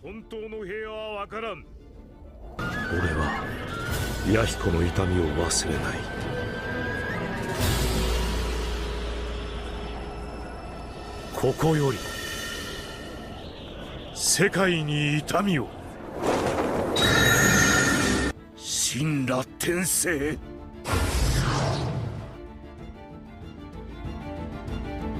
本当の平和はわからん。俺は弥彦の痛みを忘れない。ここより世界に痛みを。神羅転生。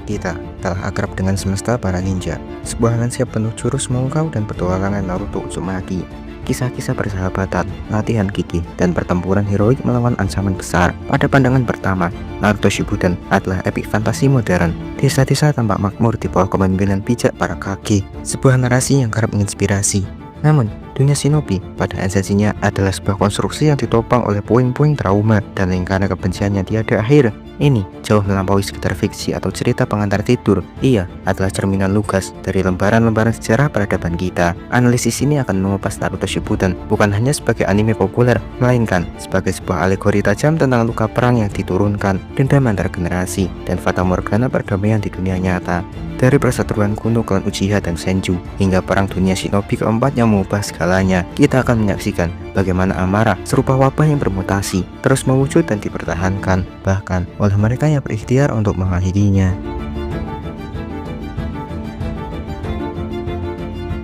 Kita telah akrab dengan semesta para ninja, sebuah landscape penuh jurus memukau dan petualangan Naruto Uzumaki. Kisah-kisah persahabatan, latihan gigih, dan pertempuran heroik melawan ancaman besar. Pada pandangan pertama, Naruto Shippuden adalah epik fantasi modern. Desa-desa tampak makmur di bawah kepemimpinan bijak para Kage, sebuah narasi yang kerap menginspirasi. Namun, dunia shinobi pada esensinya adalah sebuah konstruksi yang ditopang oleh puing-puing trauma dan lingkaran kebencian yang tiada akhir. Ini jauh melampaui sekedar fiksi atau cerita pengantar tidur. Ia adalah cerminan lugas dari lembaran-lembaran sejarah peradaban kita. Analisis ini akan mengupas Naruto Shippuden bukan hanya sebagai anime populer, melainkan sebagai sebuah alegori tajam tentang luka perang yang diturunkan, dendam antar generasi, dan fata morgana perdamaian di dunia nyata. Dari perseteruan kuno klan Uchiha dan Senju hingga perang dunia shinobi keempat yang mengubah segalanya, kita akan menyaksikan bagaimana amarah serupa wabah yang bermutasi terus mewujud dan dipertahankan, bahkan oleh mereka yang berikhtiar untuk mengakhirinya.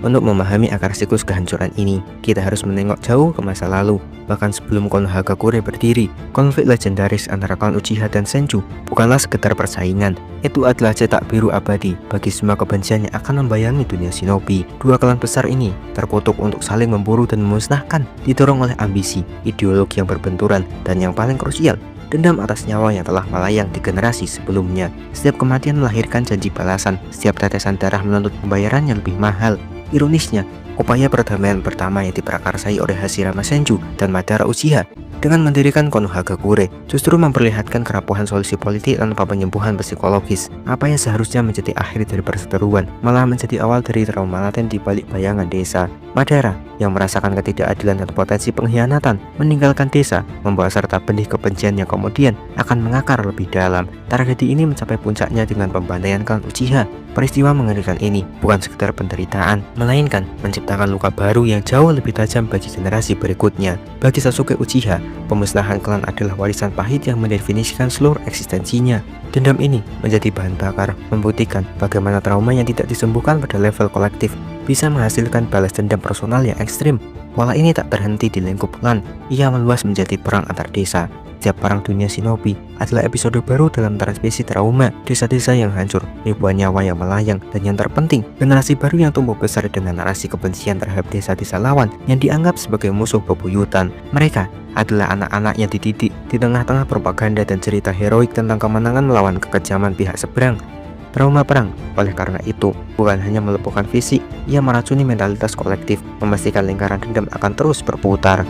Untuk memahami akar siklus kehancuran ini, kita harus menengok jauh ke masa lalu. Bahkan sebelum Konohagakure berdiri, konflik legendaris antara klan Uchiha dan Senju bukanlah sekedar persaingan. Itu adalah cetak biru abadi bagi semua kebencian yang akan membayangi dunia shinobi. Dua klan besar ini terkutuk untuk saling memburu dan memusnahkan, didorong oleh ambisi, ideologi yang berbenturan, dan yang paling krusial, dendam atas nyawa yang telah melayang di generasi sebelumnya. Setiap kematian melahirkan janji balasan, setiap tetesan darah menuntut pembayaran yang lebih mahal. Ironisnya, upaya perdamaian pertama yang diprakarsai oleh Hashirama Senju dan Madara Uchiha dengan mendirikan Konohagakure justru memperlihatkan kerapuhan solusi politik tanpa penyembuhan psikologis. Apa yang seharusnya menjadi akhir dari perseteruan malah menjadi awal dari trauma laten di balik bayangan desa. Madara yang merasakan ketidakadilan dan potensi pengkhianatan meninggalkan desa, membawa serta benih kebencian yang kemudian akan mengakar lebih dalam. Tragedi ini mencapai puncaknya dengan pembantaian klan Uchiha. Peristiwa mengerikan ini bukan sekedar penderitaan, melainkan menciptakan luka baru yang jauh lebih tajam bagi generasi berikutnya. Bagi Sasuke Uchiha, pemusnahan klan adalah warisan pahit yang mendefinisikan seluruh eksistensinya. Dendam ini menjadi bahan bakar, membuktikan bagaimana trauma yang tidak disembuhkan pada level kolektif bisa menghasilkan balas dendam personal yang ekstrim. Pola ini tak berhenti di lingkup klan, ia meluas menjadi perang antar desa. Setiap perang dunia shinobi adalah episode baru dalam transmisi trauma, desa-desa yang hancur, ribuan nyawa yang melayang, dan yang terpenting, generasi baru yang tumbuh besar dengan narasi kebencian terhadap desa-desa lawan yang dianggap sebagai musuh bebuyutan. Mereka adalah anak-anak yang dididik di tengah-tengah propaganda dan cerita heroik tentang kemenangan melawan kekejaman pihak seberang. Trauma perang, oleh karena itu, bukan hanya melumpuhkan fisik, ia meracuni mentalitas kolektif, memastikan lingkaran dendam akan terus berputar.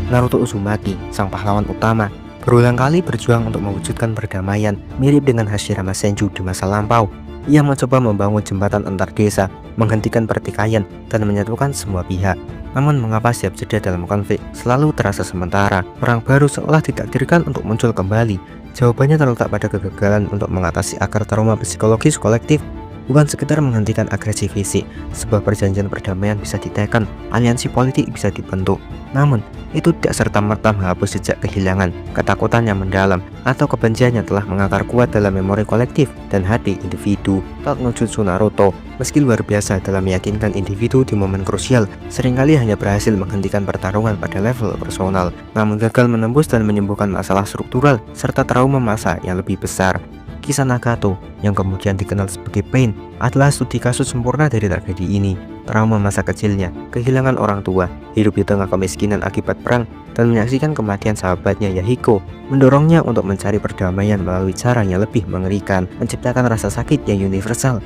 Naruto Uzumaki, sang pahlawan utama, berulang kali berjuang untuk mewujudkan perdamaian, mirip dengan Hashirama Senju di masa lampau. Ia mencoba membangun jembatan antar desa, menghentikan pertikaian, dan menyatukan semua pihak. Namun mengapa setiap jeda dalam konflik selalu terasa sementara? Perang baru seolah ditakdirkan untuk muncul kembali. Jawabannya terletak pada kegagalan untuk mengatasi akar trauma psikologis kolektif. Bukan sekedar menghentikan agresi fisik, sebuah perjanjian perdamaian bisa ditekan, aliansi politik bisa dibentuk. Namun, itu tidak serta-merta menghapus jejak kehilangan, ketakutan yang mendalam, atau kebencian yang telah mengakar kuat dalam memori kolektif dan hati individu. Plot no Jutsu Naruto, meski luar biasa dalam meyakinkan individu di momen krusial, seringkali hanya berhasil menghentikan pertarungan pada level personal, namun gagal menembus dan menyembuhkan masalah struktural serta trauma masa yang lebih besar. Kisah Nagato, yang kemudian dikenal sebagai Pain, adalah studi kasus sempurna dari tragedi ini. Trauma masa kecilnya, kehilangan orang tua, hidup di tengah kemiskinan akibat perang, dan menyaksikan kematian sahabatnya Yahiko, mendorongnya untuk mencari perdamaian melalui cara yang lebih mengerikan, menciptakan rasa sakit yang universal.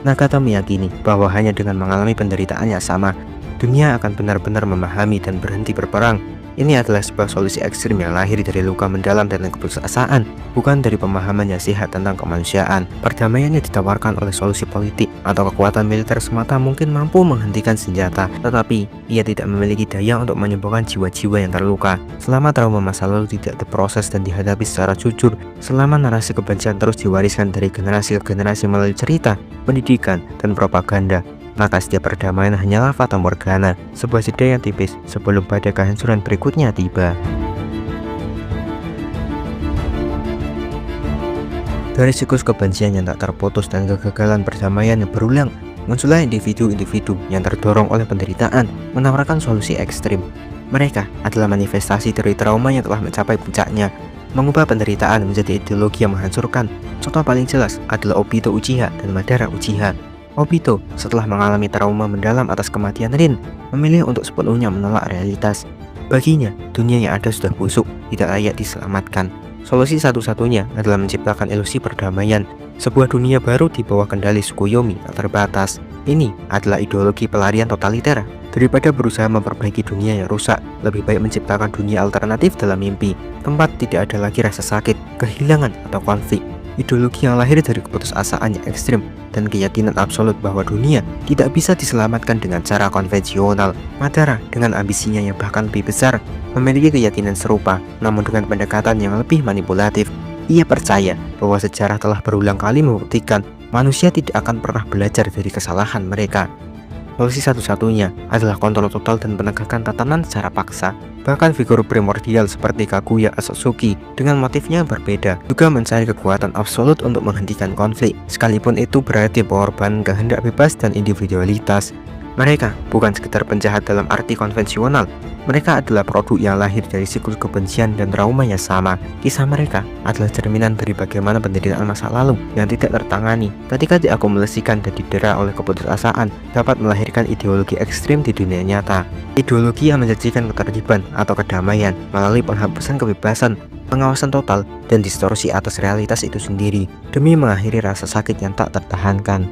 Nagato meyakini bahwa hanya dengan mengalami penderitaan yang sama, dunia akan benar-benar memahami dan berhenti berperang. Ini adalah sebuah solusi ekstrim yang lahir dari luka mendalam dan keputusasaan, bukan dari pemahaman yang sehat tentang kemanusiaan. Perdamaian yang ditawarkan oleh solusi politik atau kekuatan militer semata mungkin mampu menghentikan senjata, tetapi ia tidak memiliki daya untuk menyembuhkan jiwa-jiwa yang terluka. Selama trauma masa lalu tidak diproses dan dihadapi secara jujur, selama narasi kebencian terus diwariskan dari generasi ke generasi melalui cerita, pendidikan, dan propaganda, maka setiap perdamaian hanyalah fata morgana, sebuah jeda yang tipis sebelum badai kehancuran berikutnya tiba. Dari siklus kebencian yang tak terputus dan kegagalan perdamaian yang berulang, muncullah individu-individu yang terdorong oleh penderitaan menawarkan solusi ekstrim. Mereka adalah manifestasi dari trauma yang telah mencapai puncaknya, mengubah penderitaan menjadi ideologi yang menghancurkan. Contoh paling jelas adalah Obito Uchiha dan Madara Uchiha. Obito, setelah mengalami trauma mendalam atas kematian Rin, memilih untuk sepenuhnya menolak realitas. Baginya, dunia yang ada sudah busuk, tidak layak diselamatkan. Solusi satu-satunya adalah menciptakan ilusi perdamaian, sebuah dunia baru di bawah kendali Tsukuyomi tak terbatas. Ini adalah ideologi pelarian totaliter. Daripada berusaha memperbaiki dunia yang rusak, lebih baik menciptakan dunia alternatif dalam mimpi, tempat tidak ada lagi rasa sakit, kehilangan, atau konflik. Ideologi yang lahir dari keputusasaan yang ekstrim dan keyakinan absolut bahwa dunia tidak bisa diselamatkan dengan cara konvensional. Madara dengan ambisinya yang bahkan lebih besar memiliki keyakinan serupa, namun dengan pendekatan yang lebih manipulatif. Ia percaya bahwa sejarah telah berulang kali membuktikan manusia tidak akan pernah belajar dari kesalahan mereka. Solusi satu-satunya adalah kontrol total dan penegakan tatanan secara paksa. Bahkan figur primordial seperti Kaguya Otsutsuki dengan motifnya yang berbeda juga mencari kekuatan absolut untuk menghentikan konflik, sekalipun itu berarti mengorbankan kehendak bebas dan individualitas. Mereka bukan sekedar penjahat dalam arti konvensional. Mereka adalah produk yang lahir dari siklus kebencian dan trauma yang sama. Kisah mereka adalah cerminan dari bagaimana penderitaan masa lalu yang tidak tertangani ketika diakumulasikan dan didera oleh keputusasaan dapat melahirkan ideologi ekstrim di dunia nyata. Ideologi yang menjanjikan ketertiban atau kedamaian melalui penghapusan kebebasan, pengawasan total, dan distorsi atas realitas itu sendiri demi mengakhiri rasa sakit yang tak tertahankan.